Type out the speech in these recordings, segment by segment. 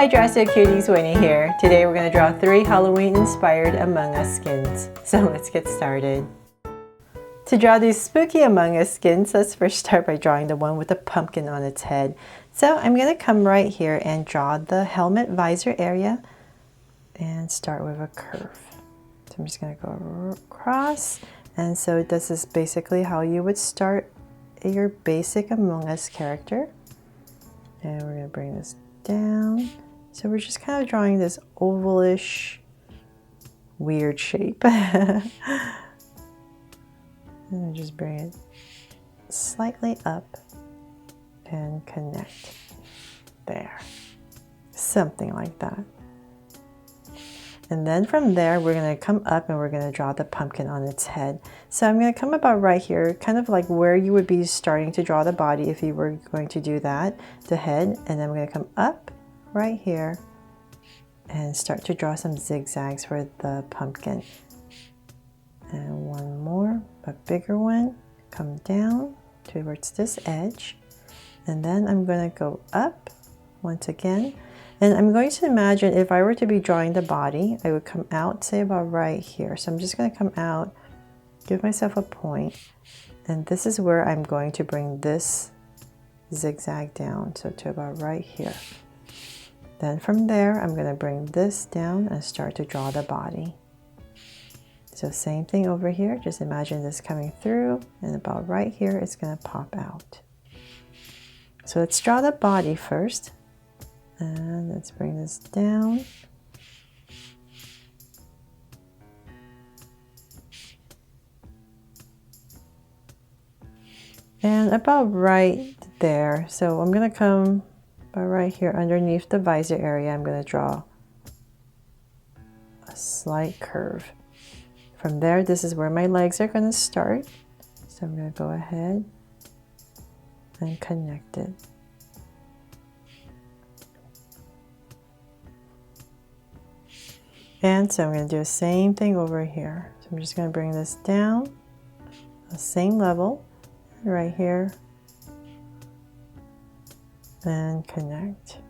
Hi Drastic Cuties, Winnie here. Today we're going to draw 3 Halloween-inspired Among Us skins. So let's get started. To draw these spooky Among Us skins, let's first start by drawing the one with the pumpkin on its head. So I'm going to come right here and draw the helmet visor area and start with a curve. So I'm just going to go across, and so this is basically how you would start your basic Among Us character. And we're going to bring this down. So we're just kind of drawing this ovalish weird shape. And just bring it slightly up and connect. There. Something like that. And then from there, we're going to come up and we're going to draw the pumpkin on its head. So I'm going to come about right here, kind of like where you would be starting to draw the body if you were going to do that, the head. And then we're going to come up right here and start to draw some zigzags for the pumpkin. And one more, a bigger one, come down towards this edge. And then I'm going to go up once again. And I'm going to imagine if I were to be drawing the body, I would come out, say about right here. So I'm just going to come out, give myself a point, and this is where I'm going to bring this zigzag down, so to about right here. Then from there, I'm going to bring this down and start to draw the body. So same thing over here, just imagine this coming through, and about right here, it's going to pop out. So let's draw the body first. And let's bring this down. And about right there. So I'm going to come about right here underneath the visor area. I'm going to draw a slight curve. From there, this is where my legs are going to start. So I'm going to go ahead and connect it. And so I'm going to do the same thing over here. So I'm just going to bring this down, the same level, right here, and connect.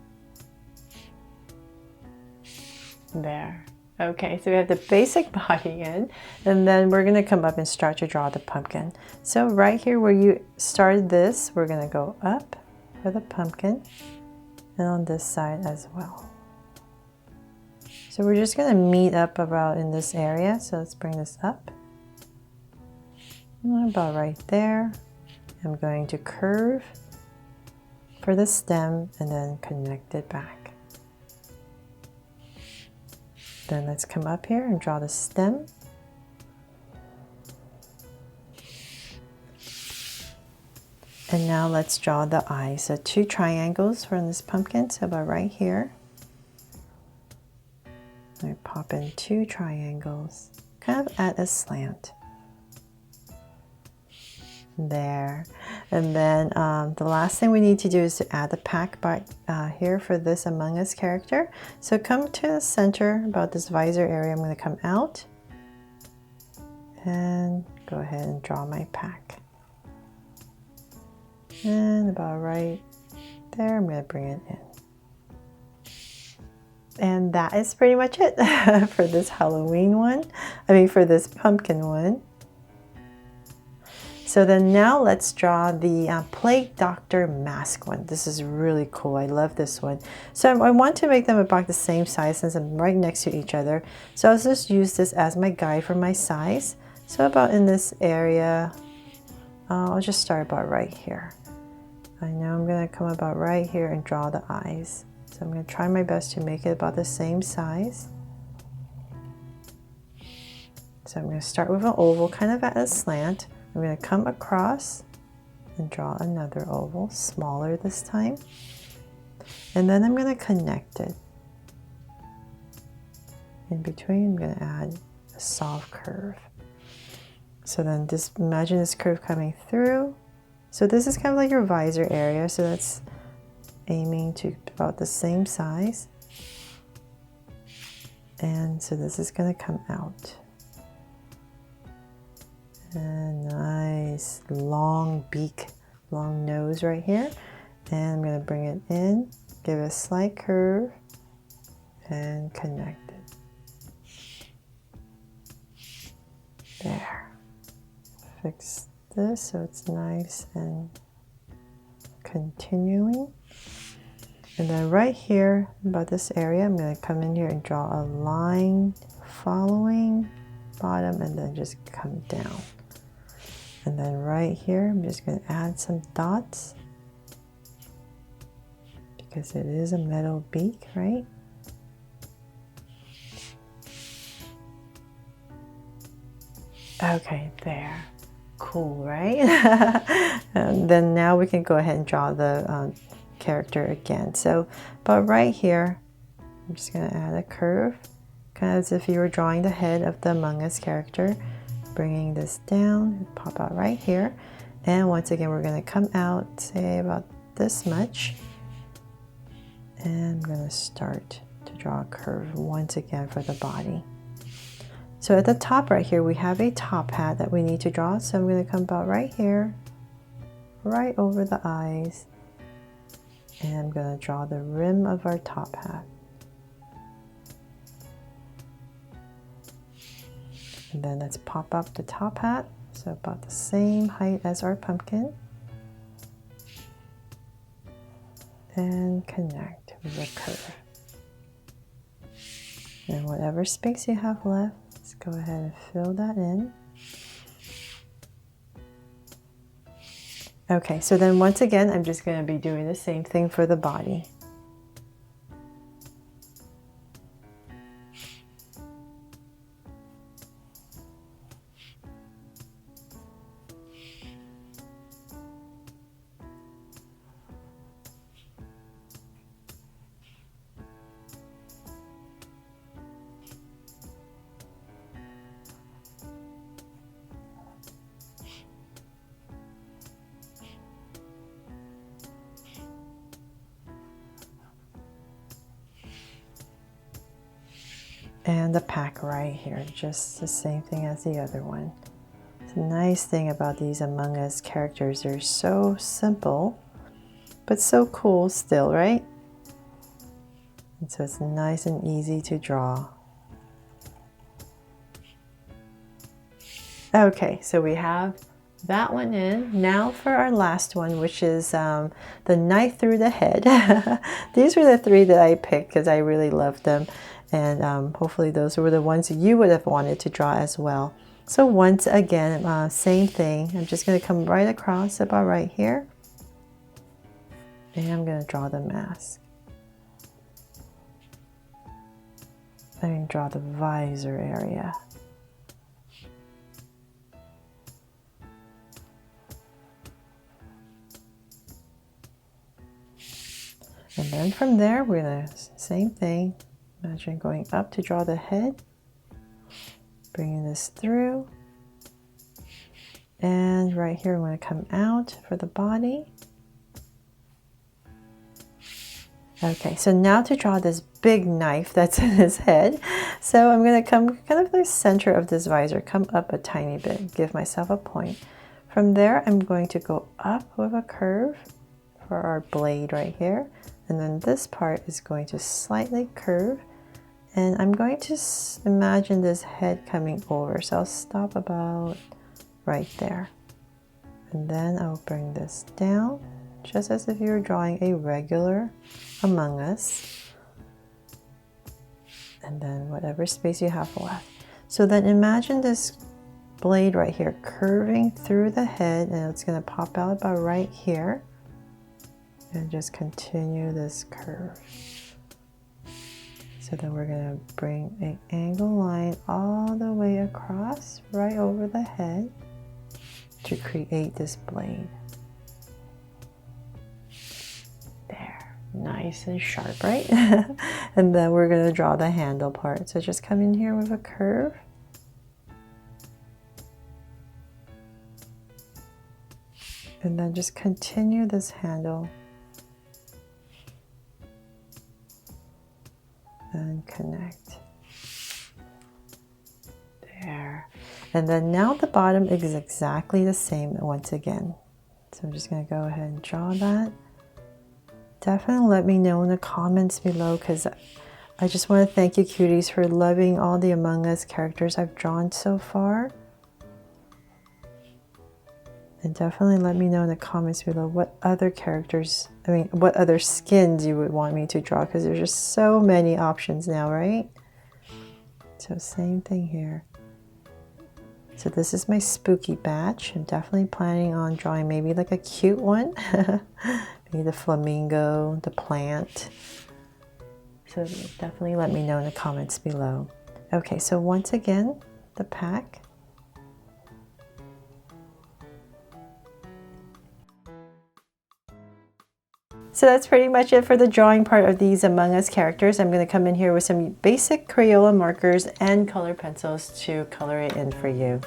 There. Okay, so we have the basic body in, and then we're going to come up and start to draw the pumpkin. So right here where you started this, we're going to go up for the pumpkin, and on this side as well. So we're just going to meet up about in this area. So let's bring this up. And about right there. I'm going to curve for the stem and then connect it back. Then let's come up here and draw the stem. And now let's draw the eyes. So 2 triangles from this pumpkin. So about right here. I pop in 2 triangles, kind of at a slant. There. And then the last thing we need to do is to add the pack back here for this Among Us character. So come to the center, about this visor area. I'm going to come out and go ahead and draw my pack. And about right there, I'm going to bring it in. And that is pretty much it for this Halloween one. For this pumpkin one. So then now let's draw the Plague Doctor mask one. This is really cool. I love this one. So I want to make them about the same size since I'm right next to each other. So I'll just use this as my guide for my size. So about in this area, I'll just start about right here. I know I'm going to come about right here and draw the eyes. So I'm going to try my best to make it about the same size. So I'm going to start with an oval kind of at a slant. I'm going to come across and draw another oval, smaller this time. And then I'm going to connect it. In between, I'm going to add a soft curve. So then just imagine this curve coming through. So this is kind of like your visor area. So that's aiming to about the same size, and so this is going to come out. And nice long beak, long nose right here, and I'm going to bring it in, give it a slight curve, and connect it. There. Fix this so it's nice and continuing. And then right here, about this area, I'm going to come in here and draw a line following bottom and then just come down. And then right here, I'm just going to add some dots because it is a metal beak, right? Okay, there. Cool, right? And then now we can go ahead and draw the character again. So, but right here, I'm just going to add a curve, kind of as if you were drawing the head of the Among Us character, bringing this down, pop out right here. And once again, we're going to come out, say about this much. And I'm going to start to draw a curve once again for the body. So at the top right here, we have a top hat that we need to draw. So I'm going to come about right here, right over the eyes. And I'm going to draw the rim of our top hat. And then let's pop up the top hat. So about the same height as our pumpkin. And connect with a curve. And whatever space you have left, let's go ahead and fill that in. Okay, so then once again, I'm just going to be doing the same thing for the body. And the pack right here, just the same thing as the other one. The nice thing about these Among Us characters, they're so simple, but so cool still, right? And so it's nice and easy to draw. Okay, so we have that one in. Now for our last one, which is the knife through the head. These were the three that I picked because I really loved them. And hopefully those were the ones you would have wanted to draw as well. So once again, same thing. I'm just going to come right across about right here. And I'm going to draw the mask. I'm going to draw the visor area. And then from there, we're going to, same thing. Imagine going up to draw the head, bringing this through, and right here I'm going to come out for the body. Okay, so now to draw this big knife that's in his head. So I'm going to come kind of the center of this visor, come up a tiny bit, give myself a point. From there, I'm going to go up with a curve for our blade right here. And then this part is going to slightly curve. And I'm going to imagine this head coming over. So I'll stop about right there. And then I'll bring this down, just as if you were drawing a regular Among Us. And then whatever space you have left. So then imagine this blade right here curving through the head, and it's going to pop out about right here. And just continue this curve. So then we're going to bring an angle line all the way across, right over the head, to create this blade. There, nice and sharp, right? And then we're going to draw the handle part. So just come in here with a curve. And then just continue this handle. And connect. There. And then now the bottom is exactly the same once again. So I'm just going to go ahead and draw that. Definitely let me know in the comments below, because I just want to thank you cuties for loving all the Among Us characters I've drawn so far. And definitely let me know in the comments below what other characters, what other skins you would want me to draw, because there's just so many options now, right? So same thing here. So this is my spooky batch. I'm definitely planning on drawing maybe like a cute one. Maybe the flamingo, the plant. So definitely let me know in the comments below. Okay, so once again, the pack. So that's pretty much it for the drawing part of these Among Us characters. I'm going to come in here with some basic Crayola markers and color pencils to color it in for you.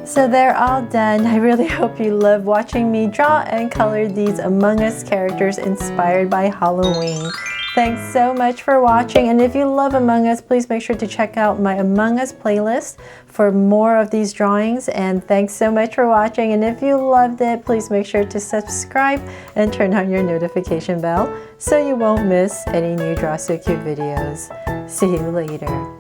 So they're all done. I really hope you love watching me draw and color these Among Us characters inspired by Halloween. Thanks so much for watching, and if you love Among Us, please make sure to check out my Among Us playlist for more of these drawings. And thanks so much for watching, and if you loved it, please make sure to subscribe and turn on your notification bell so you won't miss any new Draw So Cute videos. See you later.